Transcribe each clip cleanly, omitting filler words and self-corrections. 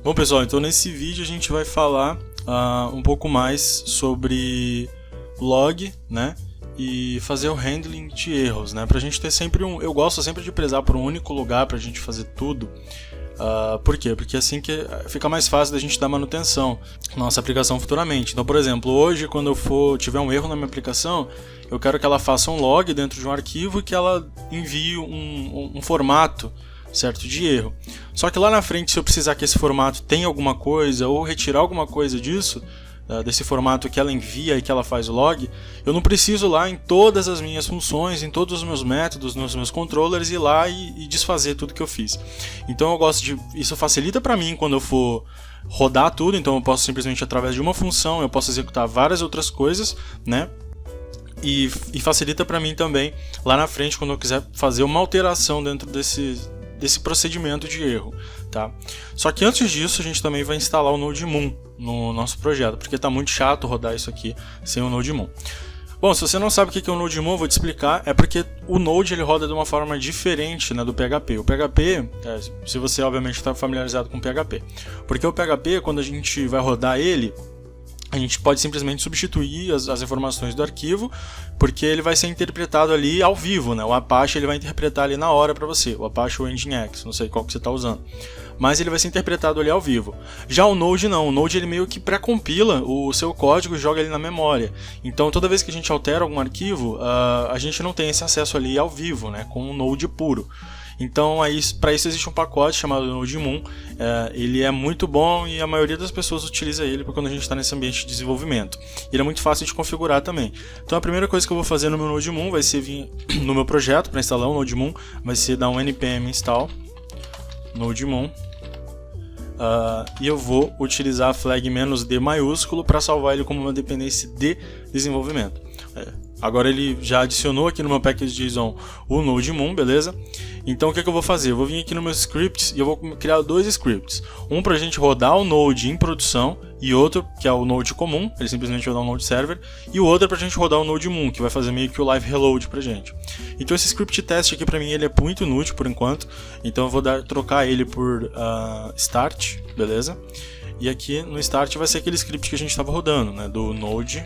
Bom pessoal, então nesse vídeo a gente vai falar um pouco mais sobre log, né? E fazer o handling de erros, né? Pra gente ter sempre eu gosto sempre de prezar por um único lugar pra gente fazer tudo. Por quê? Porque assim que fica mais fácil da gente dar manutenção na nossa aplicação futuramente. Então, por exemplo, hoje quando eu tiver um erro na minha aplicação, eu quero que ela faça um log dentro de um arquivo e que ela envie um formato, certo, de erro. Só que lá na frente, se eu precisar que esse formato tenha alguma coisa ou retirar alguma coisa disso, desse formato que ela envia e que ela faz o log, eu não preciso lá em todas as minhas funções, em todos os meus métodos, nos meus controllers, ir lá e desfazer tudo que eu fiz. Então eu gosto de... Isso facilita para mim quando eu for rodar tudo, então eu posso simplesmente através de uma função, eu posso executar várias outras coisas, né? E facilita para mim também lá na frente quando eu quiser fazer uma alteração dentro desse procedimento de erro, tá? Só que antes disso a gente também vai instalar o NodeMoon no nosso projeto, porque tá muito chato rodar isso aqui sem o NodeMoon. Bom, se você não sabe o que é o NodeMoon, eu vou te explicar. É porque o Node ele roda de uma forma diferente, né, do PHP. O PHP, se você obviamente está familiarizado com o PHP, porque o PHP, quando a gente vai rodar ele, a gente pode simplesmente substituir as informações do arquivo, porque ele vai ser interpretado ali ao vivo, né? O Apache ele vai interpretar ali na hora para você, o Apache ou o Nginx, não sei qual que você está usando, mas ele vai ser interpretado ali ao vivo. Já o Node não, o Node ele meio que pré-compila o seu código e joga ele na memória. Então toda vez que a gente altera algum arquivo, a gente não tem esse acesso ali ao vivo, né? Com o Node puro. Então, para isso existe um pacote chamado NodeMoon. Ele é muito bom e a maioria das pessoas utiliza ele quando a gente está nesse ambiente de desenvolvimento. Ele é muito fácil de configurar também. Então, a primeira coisa que eu vou fazer no meu NodeMoon vai ser vir no meu projeto para instalar o NodeMoon, vai ser dar um npm install NodeMoon. E eu vou utilizar a flag "-d" maiúsculo para salvar ele como uma dependência de desenvolvimento. Agora ele já adicionou aqui no meu package.json o NodeMoon, beleza? Então o que eu vou fazer? Eu vou vir aqui no meus scripts e eu vou criar dois scripts. Um para a gente rodar o Node em produção e outro que é o Node comum, ele simplesmente vai dar um Node server, e o outro é para a gente rodar o NodeMoon, que vai fazer meio que o live reload pra gente. Então esse script test aqui para mim ele é muito inútil por enquanto, então eu vou trocar ele por start, beleza? E aqui no start vai ser aquele script que a gente estava rodando, né, do Node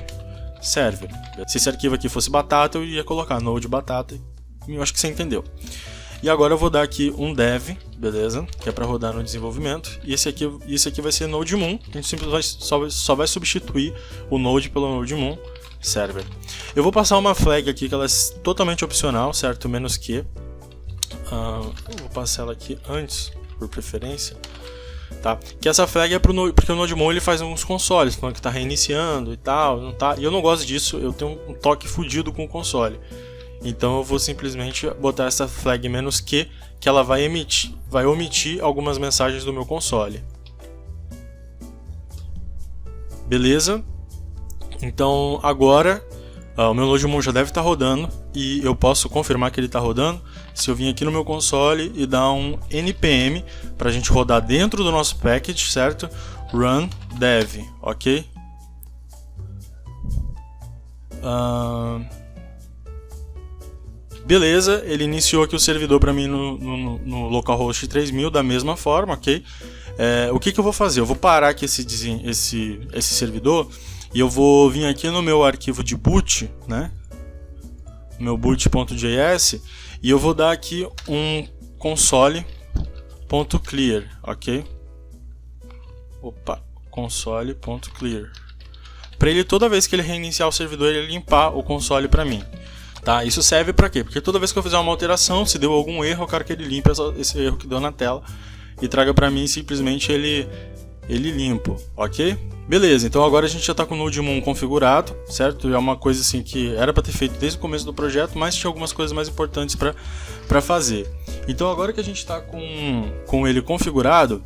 server. Se esse arquivo aqui fosse batata, eu ia colocar Node batata, e eu acho que você entendeu. E agora eu vou dar aqui um dev, beleza? Que é para rodar no desenvolvimento. E esse aqui vai ser NodeMoon. A gente simplesmente só vai substituir o Node pelo NodeMoon server. Eu vou passar uma flag aqui que ela é totalmente opcional, certo? Menos que. Eu vou passar ela aqui antes, por preferência. Tá? Que essa flag é porque o NodeMoon ele faz uns consoles, falando que está reiniciando e tal, não tá? E eu não gosto disso, eu tenho um toque fudido com o console. Então eu vou simplesmente botar essa flag "-que ela vai omitir algumas mensagens do meu console. Beleza? Então agora o meu NodeMoon já deve estar rodando e eu posso confirmar que ele está rodando se eu vir aqui no meu console e dar um npm para a gente rodar dentro do nosso package, certo? Run dev, ok? Beleza, ele iniciou aqui o servidor para mim no localhost 3000 da mesma forma, ok? O que eu vou fazer? Eu vou parar aqui esse servidor e eu vou vir aqui no meu arquivo de boot, né? Meu boot.js, e eu vou dar aqui um console.clear, ok? Opa, console.clear. Para ele, toda vez que ele reiniciar o servidor, ele limpar o console para mim. Tá, isso serve para quê? Porque toda vez que eu fizer uma alteração, se deu algum erro, eu quero que ele limpe esse erro que deu na tela e traga para mim simplesmente ele limpo, ok? Beleza, então agora a gente já está com o NodeMoon configurado, certo? É uma coisa assim que era para ter feito desde o começo do projeto, mas tinha algumas coisas mais importantes para fazer. Então agora que a gente está com ele configurado,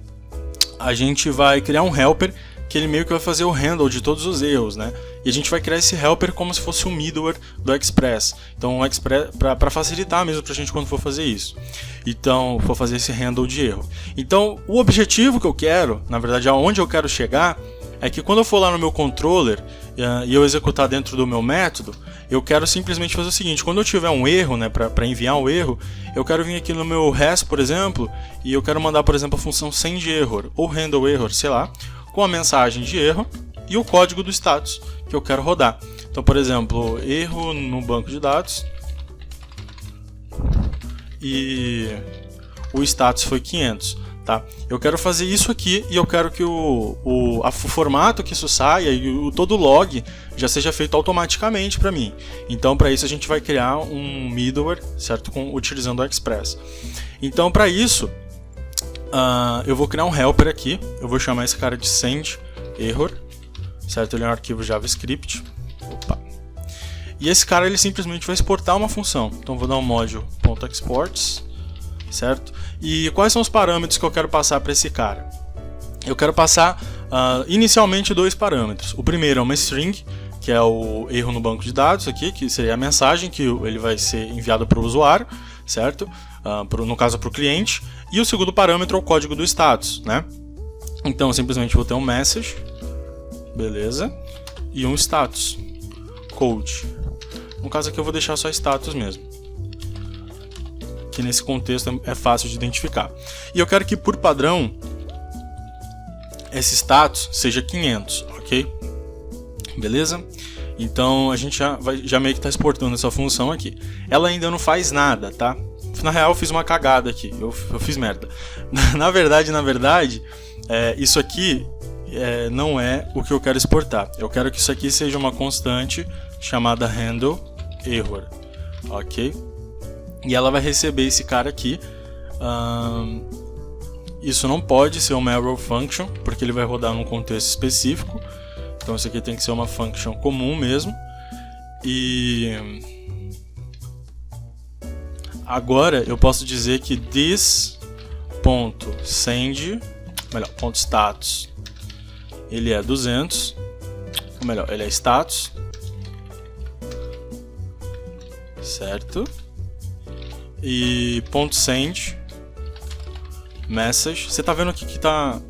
a gente vai criar um helper que ele meio que vai fazer o handle de todos os erros, né? E a gente vai criar esse helper como se fosse um middleware do Express. Então o Express para facilitar mesmo para a gente quando for fazer isso. Então, for fazer esse handle de erro. Então, o objetivo que eu quero, na verdade, aonde eu quero chegar, é que quando eu for lá no meu controller e eu executar dentro do meu método, eu quero simplesmente fazer o seguinte: quando eu tiver um erro, né, para enviar um erro, eu quero vir aqui no meu REST, por exemplo, e eu quero mandar, por exemplo, a função sendError ou handleError, sei lá, com a mensagem de erro e o código do status que eu quero rodar. Então, por exemplo, erro no banco de dados e o status foi 500. Tá? Eu quero fazer isso aqui e eu quero que o formato que isso saia e todo o log já seja feito automaticamente para mim. Então, para isso a gente vai criar um middleware, certo? Utilizando o Express. Então, para isso, eu vou criar um helper aqui. Eu vou chamar esse cara de sendError, certo? Ele é um arquivo JavaScript. Opa. E esse cara ele simplesmente vai exportar uma função. Então, vou dar um module.exports, certo? E quais são os parâmetros que eu quero passar para esse cara? Eu quero passar inicialmente 2 parâmetros. O primeiro é uma string, que é o erro no banco de dados aqui, que seria a mensagem que ele vai ser enviado para o usuário, certo? No caso para o cliente. E o segundo parâmetro é o código do status, né? Então eu simplesmente vou ter um message, beleza? E um status, code. No caso aqui eu vou deixar só status mesmo, que nesse contexto é fácil de identificar. E eu quero que, por padrão, esse status seja 500, ok? Beleza? Então, a gente já meio que está exportando essa função aqui. Ela ainda não faz nada, tá? Na real, eu fiz uma cagada aqui. Eu fiz merda. Na verdade, isso aqui não é o que eu quero exportar. Eu quero que isso aqui seja uma constante chamada handleError, ok? E ela vai receber esse cara aqui. Isso não pode ser uma error function, porque ele vai rodar num contexto específico. Então isso aqui tem que ser uma function comum mesmo. E agora eu posso dizer que this.status ele é 200, ou melhor, ele é status, certo? E .send message, você tá vendo aqui que tá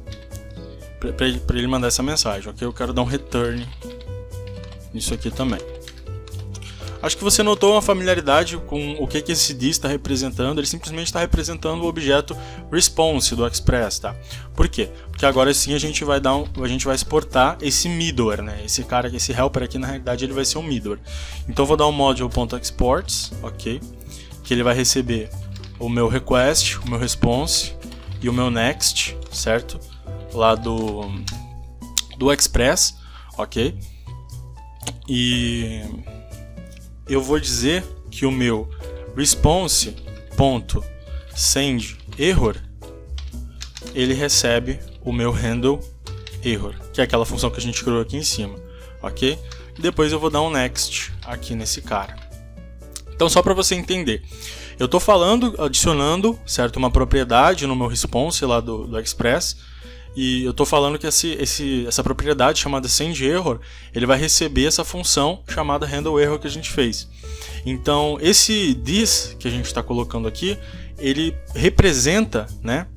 para ele mandar essa mensagem, ok? Eu quero dar um return nisso aqui também. Acho que você notou uma familiaridade com o que esse this está representando. Ele simplesmente está representando o objeto response do Express, tá? Por quê? Porque agora sim a gente vai exportar esse middleware, né? Esse helper aqui na realidade ele vai ser um middleware. Então eu vou dar um module.exports, ok? Que ele vai receber o meu request, o meu response e o meu next, certo? Lá do Express, ok? E eu vou dizer que o meu response.sendError ele recebe o meu handleError, que é aquela função que a gente criou aqui em cima, ok? E depois eu vou dar um next aqui nesse cara. Então, só para você entender, eu estou adicionando, certo, uma propriedade no meu response lá do Express, e eu estou falando que essa propriedade chamada sendError, ele vai receber essa função chamada handleError que a gente fez. Então, esse this que a gente está colocando aqui, ele representa, né,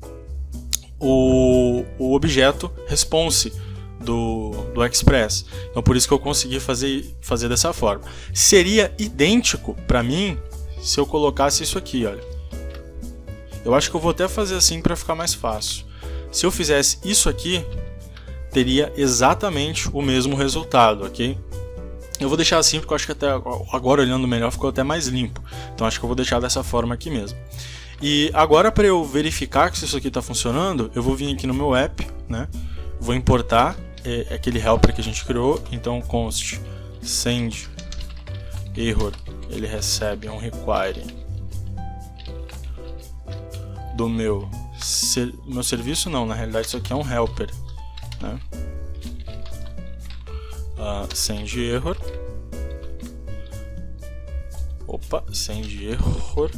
o objeto response do Express. Então por isso que eu consegui fazer dessa forma. Seria idêntico para mim se eu colocasse isso aqui, olha. Eu acho que eu vou até fazer assim para ficar mais fácil. Se eu fizesse isso aqui, teria exatamente o mesmo resultado, ok? Eu vou deixar assim porque eu acho que até agora olhando melhor ficou até mais limpo. Então acho que eu vou deixar dessa forma aqui mesmo. E agora para eu verificar que isso aqui está funcionando, eu vou vir aqui no meu app, né? Vou importar aquele helper que a gente criou. Então const sendError, ele recebe um require do meu serviço, não, na realidade isso aqui é um helper, né? sendError, sendError,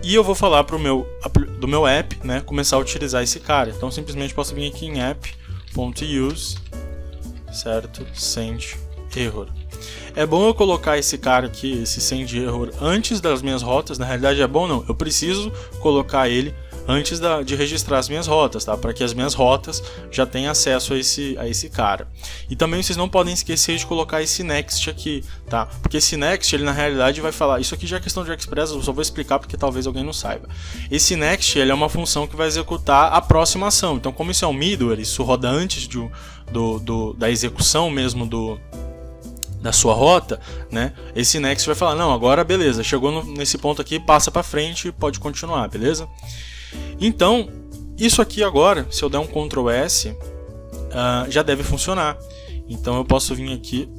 e eu vou falar do meu app, né, começar a utilizar esse cara. Então simplesmente posso vir aqui em app.use, certo, sendError. É bom eu colocar esse cara aqui, esse sendError, antes das minhas rotas. Na realidade é bom não, eu preciso colocar ele antes de registrar as minhas rotas, tá? Para que as minhas rotas já tenham acesso a esse cara. E também vocês não podem esquecer de colocar esse next aqui, tá? Porque esse next, ele na realidade vai falar, isso aqui já é questão de Express, eu só vou explicar porque talvez alguém não saiba. Esse next, ele é uma função que vai executar a próxima ação. Então, como isso é um middleware, isso roda antes da execução mesmo da sua rota, né? Esse next vai falar, não, agora beleza, chegou nesse ponto aqui, passa para frente, pode continuar, beleza? Então, isso aqui agora, se eu der um Ctrl S, já deve funcionar. Então eu posso vir aqui,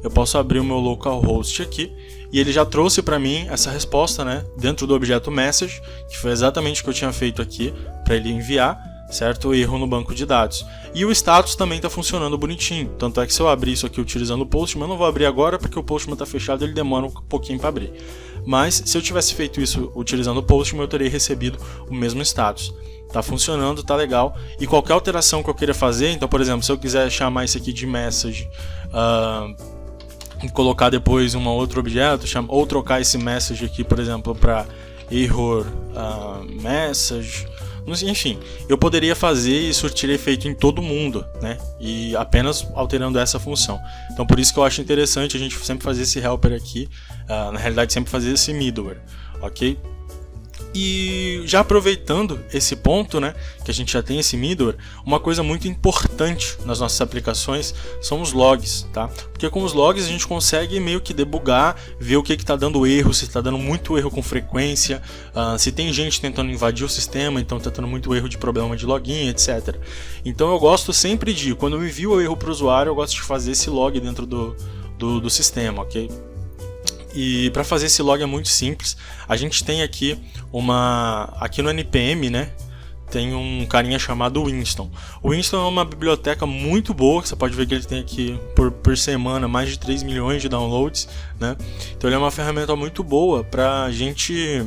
eu posso abrir o meu localhost aqui, e ele já trouxe para mim essa resposta, né, dentro do objeto message, que foi exatamente o que eu tinha feito aqui, para ele enviar, certo? O erro no banco de dados. E o status também está funcionando bonitinho, tanto é que se eu abrir isso aqui utilizando o Postman, eu não vou abrir agora porque o Postman está fechado, ele demora um pouquinho para abrir. Mas se eu tivesse feito isso utilizando o Postman, eu teria recebido o mesmo status. Tá funcionando, tá legal. E qualquer alteração que eu queira fazer, então por exemplo, se eu quiser chamar isso aqui de message, e colocar depois um outro objeto, ou trocar esse message aqui, por exemplo, para error message, enfim, eu poderia fazer e surtir efeito em todo mundo, né? E apenas alterando essa função. Então por isso que eu acho interessante a gente sempre fazer esse helper aqui, na realidade sempre fazer esse middleware, ok? E já aproveitando esse ponto, né, que a gente já tem esse middleware, uma coisa muito importante nas nossas aplicações são os logs, tá? Porque com os logs a gente consegue meio que debugar, ver o que está dando erro, se está dando muito erro com frequência, se tem gente tentando invadir o sistema, então está dando muito erro de problema de login, etc. Então eu gosto sempre de, quando eu envio o erro para o usuário, eu gosto de fazer esse log dentro do sistema, ok? E para fazer esse log é muito simples. A gente tem aqui aqui no NPM, né, tem um carinha chamado Winston. O Winston é uma biblioteca muito boa, que você pode ver que ele tem aqui por semana mais de 3 milhões de downloads, né? Então ele é uma ferramenta muito boa para a gente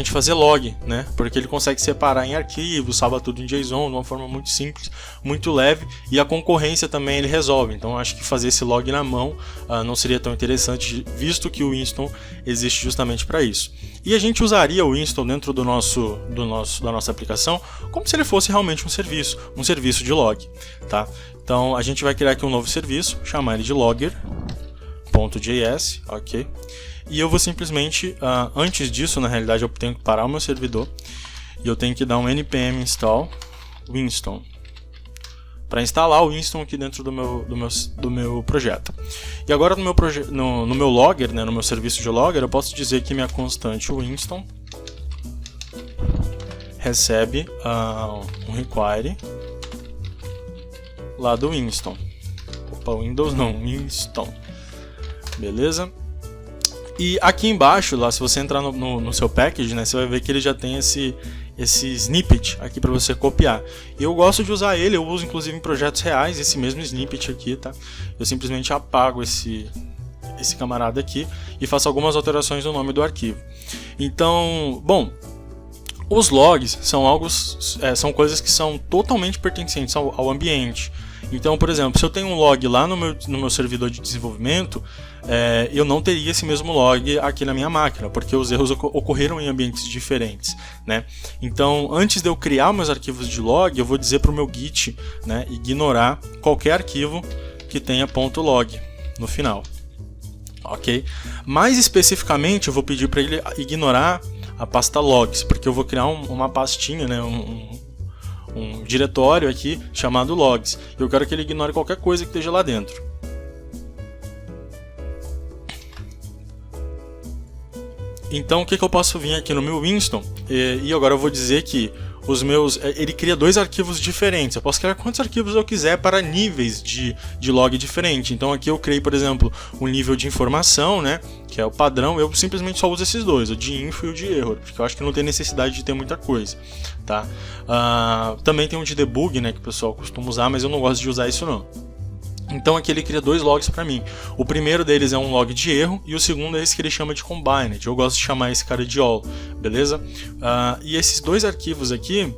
fazer log, né? Porque ele consegue separar em arquivos, salva tudo em JSON de uma forma muito simples, muito leve, e a concorrência também ele resolve. Então acho que fazer esse log na mão não seria tão interessante, visto que o Winston existe justamente para isso. E a gente usaria o Winston dentro da nossa aplicação como se ele fosse realmente um serviço de log, tá? Então a gente vai criar aqui um novo serviço, chamar ele de logger.js, ok? E eu vou simplesmente, antes disso, na realidade, eu tenho que parar o meu servidor e eu tenho que dar um npm install Winston para instalar o Winston aqui dentro do meu projeto. E agora no meu logger, né, no meu serviço de logger, eu posso dizer que minha constante Winston recebe um require lá do Winston. Opa, Windows não, Winston. Beleza? E aqui embaixo, lá, se você entrar no seu package, né, você vai ver que ele já tem esse snippet aqui para você copiar. E eu gosto de usar ele, eu uso inclusive em projetos reais esse mesmo snippet aqui, tá? Eu simplesmente apago esse camarada aqui e faço algumas alterações no nome do arquivo. Então, bom, os logs são coisas que são totalmente pertencentes ao ambiente. Então, por exemplo, se eu tenho um log lá no meu servidor de desenvolvimento, eu não teria esse mesmo log aqui na minha máquina, porque os erros ocorreram em ambientes diferentes, né? Então, antes de eu criar meus arquivos de log, eu vou dizer para o meu Git, né, ignorar qualquer arquivo que tenha .log no final, ok? Mais especificamente, eu vou pedir para ele ignorar a pasta logs, porque eu vou criar uma pastinha, né, um diretório aqui chamado logs. Eu quero que ele ignore qualquer coisa que esteja lá dentro. Então o que eu posso vir aqui no meu Winston e agora eu vou dizer que ele cria dois arquivos diferentes. Eu posso criar quantos arquivos eu quiser para níveis de log diferente. Então aqui eu criei, por exemplo, um nível de informação, né, que é o padrão. Eu simplesmente só uso esses dois, o de info e o de error, porque eu acho que não tem necessidade de ter muita coisa, tá? Também tem um de debug, né, que o pessoal costuma usar, mas eu não gosto de usar isso não. Então aqui ele cria dois logs para mim. O primeiro deles é um log de erro e o segundo é esse que ele chama de combined. Eu gosto de chamar esse cara de all, beleza? E esses dois arquivos aqui,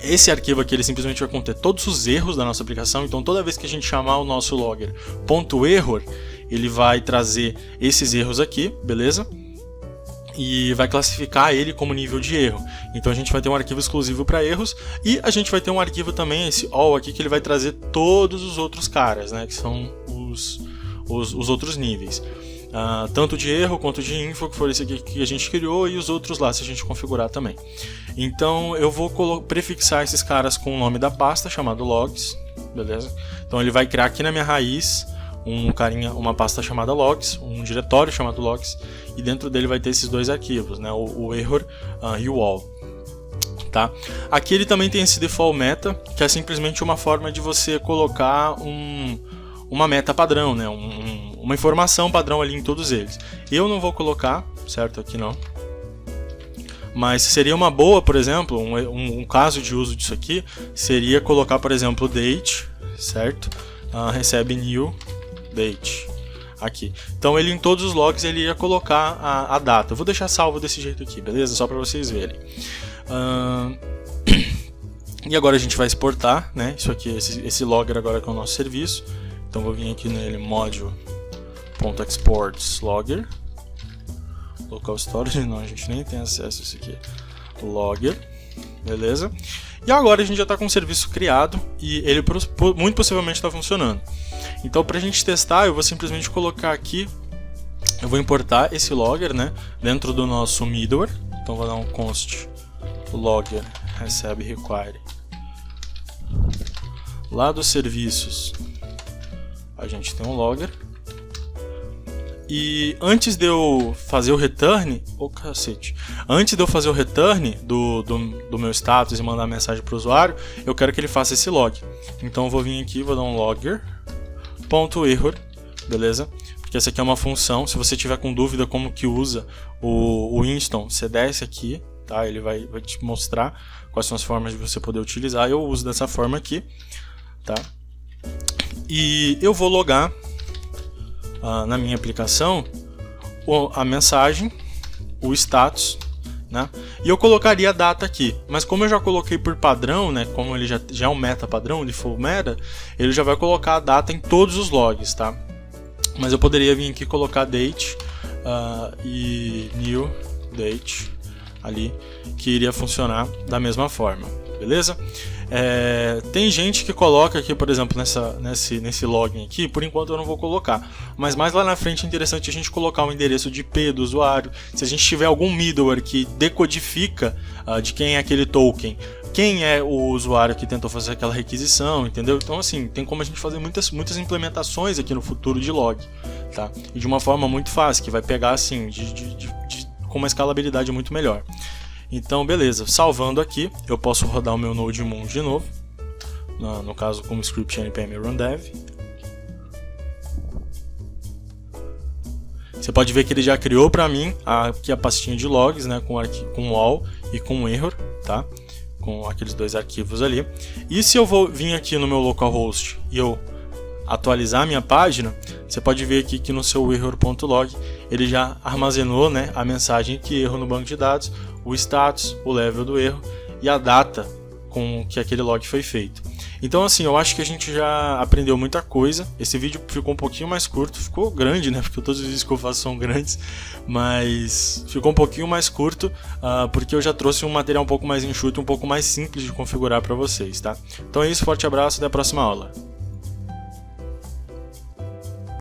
esse arquivo aqui ele simplesmente vai conter todos os erros da nossa aplicação. Então toda vez que a gente chamar o nosso logger .error, ele vai trazer esses erros aqui, beleza? e vai classificar ele como nível de erro. Então a gente vai ter um arquivo exclusivo para erros e a gente vai ter um arquivo também, esse all aqui, que ele vai trazer todos os outros caras, né, que são os outros níveis. Tanto de erro quanto de info, que foi esse aqui que a gente criou, e os outros lá, se a gente configurar também. Então eu vou prefixar esses caras com o nome da pasta, chamado logs, beleza? Então ele vai criar aqui na minha raiz uma pasta chamada logs, um diretório chamado logs, e dentro dele vai ter esses dois arquivos, né, o error e o all. Tá? Aqui ele também tem esse default meta, que é simplesmente uma forma de você colocar uma meta padrão, né, uma informação padrão ali em todos eles. Eu não vou colocar, certo? Aqui não. Mas seria uma boa, por exemplo, um caso de uso disso aqui, seria colocar, por exemplo, date, certo? Recebe new date aqui. Então ele em todos os logs ele ia colocar a data. Eu vou deixar salvo desse jeito aqui, beleza? Só para vocês verem. E agora a gente vai exportar, né? Isso aqui, esse logger agora que é o nosso serviço. Então vou vir aqui nele, module.exports logger, local storage, não, a gente nem tem acesso a isso aqui, logger, beleza? E agora a gente já está com o serviço criado e ele muito possivelmente está funcionando. Então para a gente testar, eu vou simplesmente colocar aqui, eu vou importar esse logger, né, dentro do nosso middleware. Então vou dar um const logger recebe require. Lá dos serviços a gente tem um logger. E antes de eu fazer o return, antes de eu fazer o return do meu status e mandar a mensagem para o usuário, eu quero que ele faça esse log. Então eu vou vir aqui, vou dar um logger.error, beleza? Porque essa aqui é uma função. Se você tiver com dúvida como que usa o Winston, você desce aqui, tá? Ele vai te mostrar quais são as formas de você poder utilizar. Eu uso dessa forma aqui, tá? E eu vou logar na minha aplicação a mensagem, o status, né? E eu colocaria a data aqui, mas como eu já coloquei por padrão, né? Como ele já é um meta padrão, default meta, ele já vai colocar a data em todos os logs, tá? Mas eu poderia vir aqui e colocar date e new date ali, que iria funcionar da mesma forma, beleza? Tem gente que coloca aqui, por exemplo, nesse login aqui, por enquanto eu não vou colocar, mas mais lá na frente é interessante a gente colocar o endereço de IP do usuário. Se a gente tiver algum middleware que decodifica de quem é aquele token, quem é o usuário que tentou fazer aquela requisição, entendeu? Então assim, tem como a gente fazer muitas implementações aqui no futuro de log, tá? E de uma forma muito fácil, que vai pegar assim, com uma escalabilidade muito melhor. Então beleza, salvando aqui, eu posso rodar o meu NodeMoon de novo, no caso como script npm run dev. Você pode ver que ele já criou para mim aqui a pastinha de logs, né, com all e com error, tá? Com aqueles dois arquivos ali. E se eu vou vir aqui no meu localhost e eu atualizar a minha página, você pode ver aqui que no seu error.log ele já armazenou, né, a mensagem que erro no banco de dados, o status, o level do erro e a data com que aquele log foi feito. Então assim, eu acho que a gente já aprendeu muita coisa. Esse vídeo ficou um pouquinho mais curto, ficou grande, né, porque todos os vídeos que eu faço são grandes, mas ficou um pouquinho mais curto porque eu já trouxe um material um pouco mais enxuto, um pouco mais simples de configurar para vocês, tá? Então é isso, forte abraço, até a próxima aula.